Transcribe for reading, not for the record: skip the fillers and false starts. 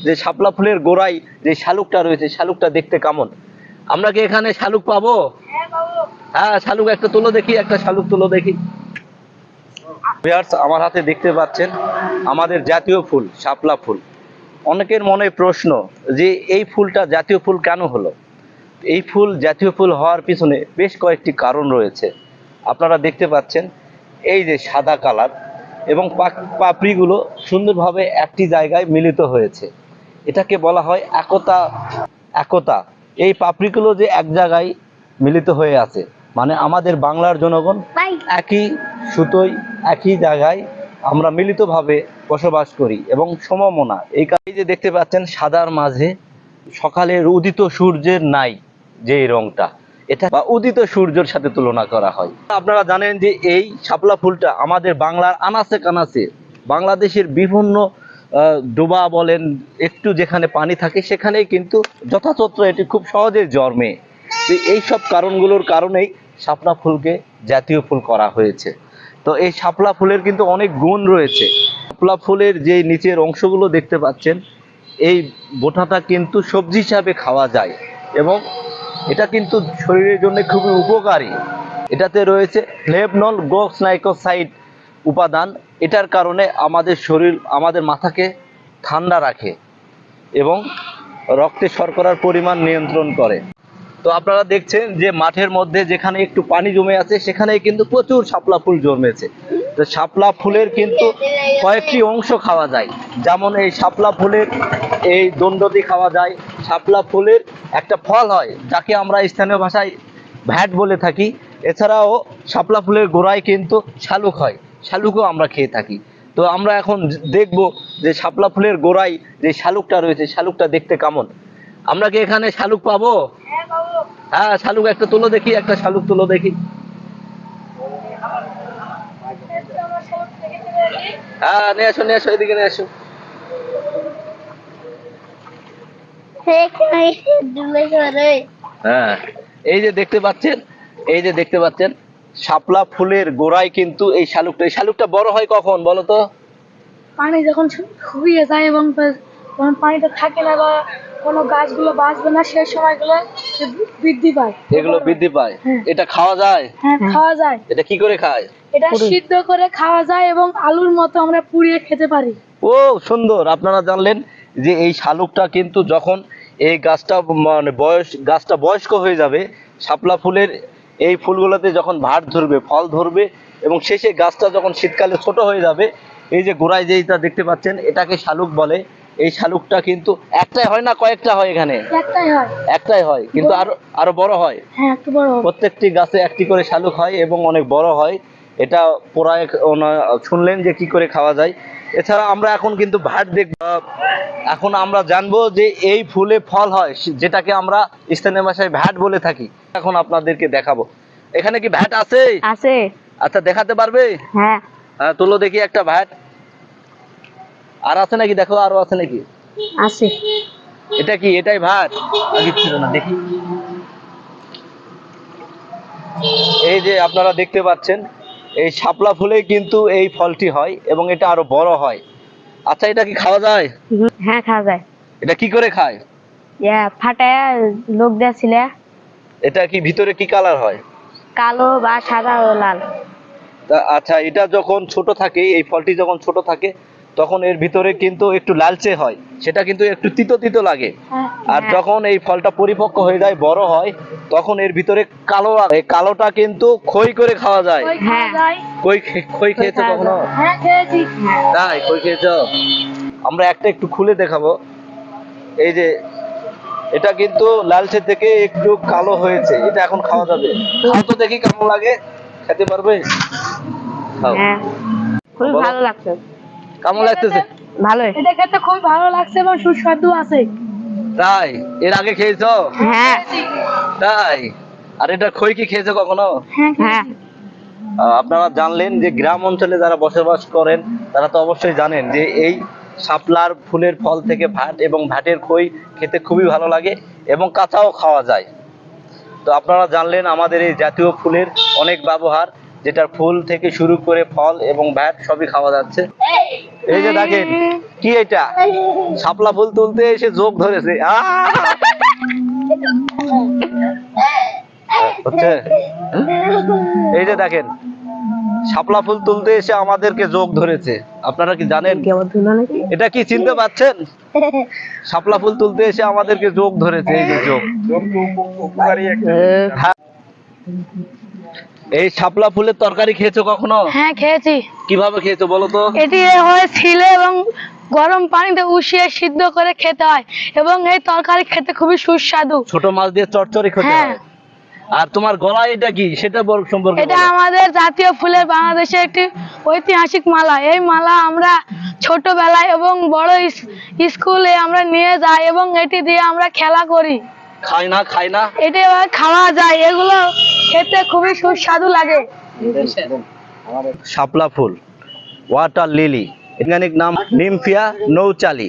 যে শাপলা ফুলের গোড়ায় যে শালুকটা রয়েছে, শালুকটা দেখতে কেমন? আমরা কি এখানে শালুক পাবো? হ্যাঁ, শালুক একটা তুলো দেখি, একটা শালুক তুলো দেখি। ভিউয়ার্স, আমার হাতে দেখতে পাচ্ছেন আমাদের জাতীয় ফুল শাপলা ফুল। অনেকের মনে প্রশ্ন যে এই ফুলটা জাতীয় ফুল কেন হলো? এই ফুল জাতীয় ফুল হওয়ার পিছনে বেশ কয়েকটি কারণ রয়েছে। আপনারা দেখতে পাচ্ছেন এই যে সাদা কালার এবং পাপড়িগুলো সুন্দরভাবে একটি জায়গায় মিলিত হয়েছে, এটাকে বলা হয় একতা। একতা, এই পাপড়িগুলো যে এক জায়গায় মিলিত হয়ে আছে, মানে আমাদের বাংলার জনগণ একই সুতোয় একই জায়গায় আমরা মিলিতভাবে বসবাস করি এবং সমমনা। এই যে দেখতে পাচ্ছেন সাদার মাঝে সকালের উদিত সূর্যের নাই যে রংটা, এটা বা উদিত সূর্যের সাথে তুলনা করা হয়। আপনারা জানেন যে এই শাপলা ফুলটা আমাদের বাংলার আনাচে কানাচে, বাংলাদেশের বিভিন্ন ডোবা বলেন, একটু যেখানে পানি থাকে সেখানেই কিন্তু যথাযথ এটি খুব সহজে জন্মে। এই সব কারণগুলোর কারণেই শাপলা ফুলকে জাতীয় ফুল করা হয়েছে। তো এই শাপলা ফুলের কিন্তু অনেক গুণ রয়েছে। শাপলা ফুলের যে নিচের অংশগুলো দেখতে পাচ্ছেন, এই বোটাটা কিন্তু সবজি হিসাবে খাওয়া যায় এবং এটা কিন্তু শরীরের জন্য খুবই উপকারী। এটাতে রয়েছে ফ্লেভনল-গ্লুকোসাইড উপাদান। এটার কারণে আমাদের শরীর, আমাদের মাথাকে ঠান্ডা রাখে এবং রক্তে শর্করার পরিমাণ নিয়ন্ত্রণ করে। তো আপনারা দেখছেন যে মাঠের মধ্যে যেখানে একটু পানি জমে আছে সেখানেই কিন্তু প্রচুর শাপলা ফুল জন্মেছে। তো শাপলা ফুলের কিন্তু কয়েকটি অংশ খাওয়া যায়, যেমন এই শাপলা ফুলের এই দণ্ডটি খাওয়া যায়। শাপলা ফুলের একটা ফল হয় যাকে আমরা স্থানীয় ভাষায় ভ্যাট বলে থাকি। এছাড়াও শাপলা ফুলের গোড়ায় কিন্তু শালুক হয়, শালুকও আমরা খেয়ে থাকি। তো আমরা এখন দেখব যে শাপলা ফুলের গোড়ায় যে শালুকটা রয়েছে, শালুকটা দেখতে কেমন? আমরা কি এখানে শালুক পাবো? হ্যাঁ, শালুক একটা তুলো দেখি, একটা শালুক তুলো দেখি। হ্যাঁ, নিয়ে আসো, নিয়ে আসো, এদিকে নিয়ে আসো। হ্যাঁ, এই যে দেখতে পাচ্ছেন, এই যে দেখতে পাচ্ছেন শাপলা ফুলের গোড়ায় কিন্তু এই শালুকটা, এই শালুকটা বড় হয় কখন বলো তো? পানি যখন শুকিয়ে যায় এবং যখন পানিটা থাকে না বা কোনো গাছগুলো বাঁচবে না, সেই সময়গুলো বৃদ্ধি পায়, এগুলো বৃদ্ধি পায়। হ্যাঁ। এটা খাওয়া যায়? হ্যাঁ, খাওয়া যায়। এটা কি করে খায়? এটা সিদ্ধ করে খাওয়া যায় এবং আলুর মতো আমরা পুড়িয়ে খেতে পারি। ও সুন্দর! আপনারা জানলেন যে এই শালুকটা কিন্তু যখন এই গাছটা মানে গাছটা বয়স্ক হয়ে যাবে, শাপলা ফুলের এই ফুলগুলোতে যখন ভাট ধরবে, ফল ধরবে এবং শেষে গাছটা যখন শীতকালে ছোট হয়ে যাবে, এই যে গোড়ায় যেটা দেখতে পাচ্ছেন এটাকে শালুক বলে। এই শালুকটা কিন্তু একটাই হয় না, কয়েকটা হয় এখানে? একটাই হয়। একটাই হয়, কিন্তু আরো বড় হয়। হ্যাঁ, একটু বড়। প্রত্যেকটি গাছে একটি করে শালুক হয় এবং অনেক বড় হয়। এটা পোড়ায় শুনলেন যে কি করে খাওয়া যায়। এছাড়া আমরা এখন কিন্তু ভাট দেখব। এখন আমরা জানবো যে এই ফুলে ফল হয় যেটাকে আমরা স্থানীয় ভাষায় ভ্যাট বলে থাকি। এখন আপনাদেরকে দেখাবো। এখানে কি ভ্যাট আছে? আছে। আচ্ছা, দেখাতে পারবে? হ্যাঁ। হ্যাঁ, তুলো দেখি একটা ভ্যাট। আর আছে নাকি? দেখো, আরো আছে নাকি? আছে। এটা কি এটাই ভ্যাট? আগে ছিল না, দেখি। এই যে আপনারা দেখতে পাচ্ছেন এই শাপলা ফুলে কিন্তু এই ফলটি হয় এবং এটা আরো বড় হয়। আচ্ছা, এটা কি খাওয়া যায়? হ্যাঁ, খাওয়া যায়। এটা কি করে খায়? ফাটায় লোক দিয়েছিল। এটা কি ভিতরে কি কালার হয়? কালো বা সাদা ও লাল। আচ্ছা, এটা যখন ছোট থাকে, এই ফলটি যখন ছোট থাকে তখন এর ভিতরে কিন্তু একটু লালচে হয়, সেটা কিন্তু একটু তিতো তিতো লাগে। আর যখন এই ফলটা পরিপক্ক হয়ে যায়, বড় হয়, তখন এর ভিতরে কালো, এই কালোটা কিন্তু খই করে খাওয়া যায়। খই খেয়েছো কখনো? হ্যাঁ, খেয়েছি। তাই? খই খেয়েছো? আমরা একটা একটু খুলে দেখাবো। এই যে এটা কিন্তু লালচে থেকে একটু কালো হয়েছে, এটা এখন খাওয়া যাবে। খাও তো দেখি কেমন লাগে, খেতে পারবে? খাও। হ্যাঁ, খুব ভালো লাগছে। কেমন লাগতেছে? ভালোই। এটা খেতে খুব ভালো লাগছে এবং সুস্বাদু আছে। তাই? এর আগে খেয়েছো? হ্যাঁ। তাই? আর এটা খই কি খেয়েছো কখনো? হ্যাঁ। আপনারা জানলেন যে গ্রাম অঞ্চলে যারা বসবাস করেন তারা তো অবশ্যই জানেন যে এই শাপলার ফুলের ফল থেকে ভাট এবং ভাটের খই খেতে খুবই ভালো লাগে এবং কাঁচাও খাওয়া যায়। তো আপনারা জানলেন আমাদের এই জাতীয় ফুলের অনেক ব্যবহার, যেটার ফুল থেকে শুরু করে ফল এবং ভাট সবই খাওয়া যাচ্ছে। এই যে দেখেন কি এটা শাপলা ফুল তুলতে এসে যোগ ধরেছে হচ্ছে এই যে দেখেন শাপলা ফুল তুলতে এসে আমাদেরকে যোগ ধরেছে। আপনারা কি জানেন এটা কি চিনতে পারছেন? শাপলা ফুল তুলতে এসে আমাদেরকে যোগ ধরেছে, এই যে যোগ। হ্যাঁ। এই শাপলা ফুলের তরকারি খেয়েছো কখনো? হ্যাঁ খেয়েছি। কিভাবে খেয়েছো বলো তো? এটি হয় ছিলে এবং গরম পানিতে উষিয়ে সিদ্ধ করে খেতে হয় এবং এই তরকারি খেতে খুবই সুস্বাদু। ছোট মাছ দিয়ে চচ্চড়ি খেতে হ্যাঁ। হয়। আর তোমার গলায় এটা কি সেটা সম্পর্কে এটা বলো। আমাদের জাতীয় ফুলের বাংলাদেশের একটি ঐতিহাসিক মালা। এই মালা আমরা ছোটবেলায় এবং বড় স্কুলে আমরা নিয়ে যাই এবং এটি দিয়ে আমরা খেলা করি। খাই না এটি আবার খাওয়া যায়, এগুলো খেতে খুবই সুস্বাদু লাগে। শাপলা ফুল, ওয়াটার লিলি, বৈজ্ঞানিক নাম নিমফিয়া নৌচালি।